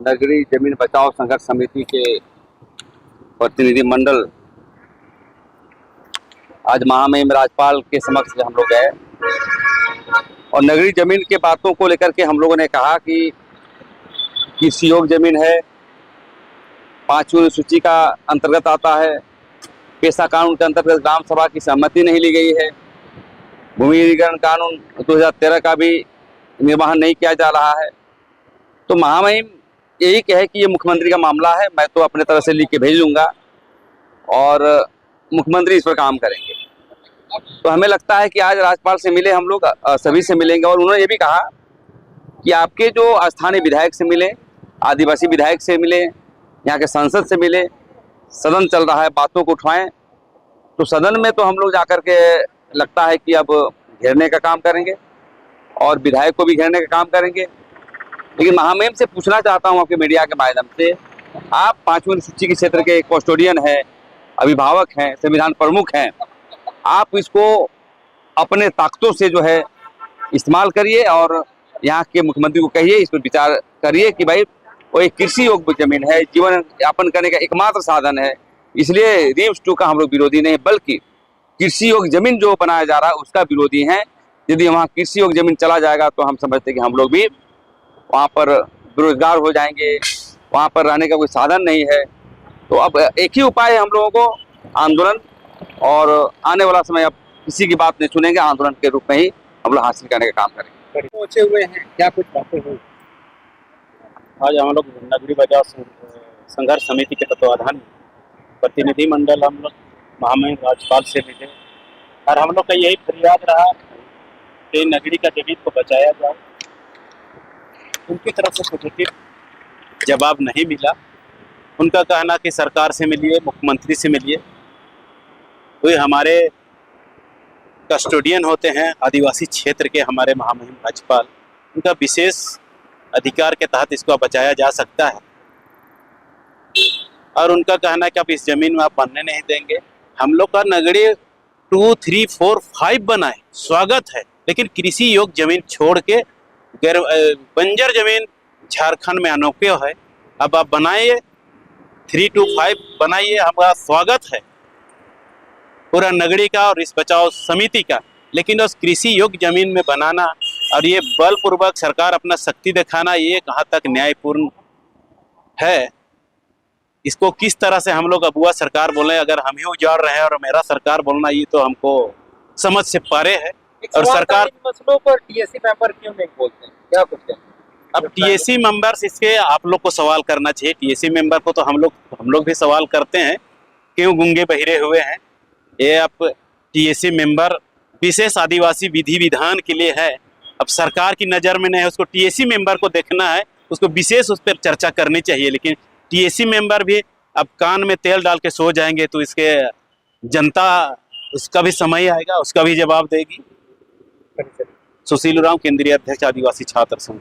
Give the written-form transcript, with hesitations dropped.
नगरीय जमीन बचाओ संघर्ष समिति के प्रतिनिधि मंडल आज महामहिम राज्यपाल के समक्ष हम लोग गए और नगरीय जमीन के बातों को लेकर के हम लोगों ने कहा कि कृषि योग्य जमीन है, 5वीं सूची का अंतर्गत आता है, पेशा कानून के अंतर्गत ग्राम सभा की सहमति नहीं ली गई है, भूमि अधिग्रहण कानून 2013 का भी निर्वहन नहीं किया जा रहा है। तो महामहिम यही कहे कि ये मुख्यमंत्री का मामला है, मैं तो अपने तरफ से लिख के भेज दूंगा और मुख्यमंत्री इस पर काम करेंगे। तो हमें लगता है कि आज राज्यपाल से मिले हम लोग, सभी से मिलेंगे और उन्होंने ये भी कहा कि आपके जो स्थानीय विधायक से मिले, आदिवासी विधायक से मिले, यहाँ के सांसद से मिले, सदन चल रहा है, बातों को उठवाएं। तो सदन में तो हम लोग जाकर के लगता है कि अब घेरने का काम करेंगे और विधायक को भी घेरने का काम करेंगे। लेकिन महामहिम से पूछना चाहता हूँ आपके मीडिया के माध्यम से, आप 5वीं सूची के क्षेत्र के कस्टोडियन हैं, अभिभावक हैं, संविधान प्रमुख हैं, आप इसको अपने ताकतों से जो है इस्तेमाल करिए और यहाँ के मुख्यमंत्री को कहिए, इस पर विचार करिए कि भाई वो एक कृषि योग्य जमीन है, जीवन यापन करने का एकमात्र साधन है। इसलिए रिम्स 2 का हम लोग विरोधी नहीं, बल्कि कृषि योग्य जमीन जो बनाया जा रहा है उसका विरोधी हैं। यदि वहाँ कृषि योग्य जमीन चला जाएगा तो हम समझते हैं कि हम लोग भी वहाँ पर बेरोजगार हो जाएंगे, वहाँ पर रहने का कोई साधन नहीं है। तो अब एक ही उपाय है हम लोगों को, आंदोलन, और आने वाला समय अब किसी की बात नहीं सुनेंगे, आंदोलन के रूप में ही हम लोग हासिल करने का काम करेंगे। पहुंचे हुए हैं, क्या कुछ बातें हुई? आज हम लोग नगरीय बचाओ संघर्ष समिति के तत्वाधान में प्रतिनिधि मंडल हम लोग महामहिम राज्यपाल से मिले और हम लोग का यही फरियाद रहा कि नगरी का जमीन को बचाया जाए। उनकी तरफ से पॉजिटिव जवाब नहीं मिला। उनका कहना कि सरकार से मिलिए, मुख्यमंत्री से मिलिए, वे हमारे कस्टोडियन होते हैं, आदिवासी क्षेत्र के हमारे महामहिम राज्यपाल, उनका विशेष अधिकार के तहत इसको बचाया जा सकता है। और उनका कहना है कि आप इस जमीन में आप बनने नहीं देंगे। हम लोग का नगरीय 2, 3, 4, 5 बनाए, स्वागत है, लेकिन कृषि योग्य जमीन छोड़ के बंजर जमीन झारखंड में अनोखे है। अब आप बनाइए, 3 to 5 बनाइए, हमारा स्वागत है पूरा नगरी का और इस बचाओ समिति का। लेकिन उस कृषि योग्य जमीन में बनाना और ये बलपूर्वक सरकार अपना शक्ति दिखाना, ये कहाँ तक न्यायपूर्ण है? इसको किस तरह से हम लोग अबुआ सरकार बोले, अगर हम ही उजाड़ रहे हैं और मेरा सरकार बोलना, ये तो हमको समझ से परे है। और सरकार मसलों पर टीएससी मेंबर क्यों नहीं बोलते हैं, क्या कुछ है? अब टीएससी मेंबर्स, इसके आप लोग को सवाल करना चाहिए। टीएससी मेंबर को तो हम लोग भी सवाल करते हैं, क्यों गूंगे बहिरे हुए हैं? ये आप टीएससी मेंबर विशेष आदिवासी विधि विधान के लिए है। अब सरकार की नज़र में नहीं है, उसको टीएससी मेंबर को देखना है, उसको विशेष उस पर चर्चा करनी चाहिए। लेकिन टीएससी मेंबर भी अब कान में तेल डाल के सो जाएंगे तो इसके जनता, उसका भी समय आएगा, उसका भी जवाब देगी। सुशील उरांव, केंद्रीय अध्यक्ष, आदिवासी छात्र संघ।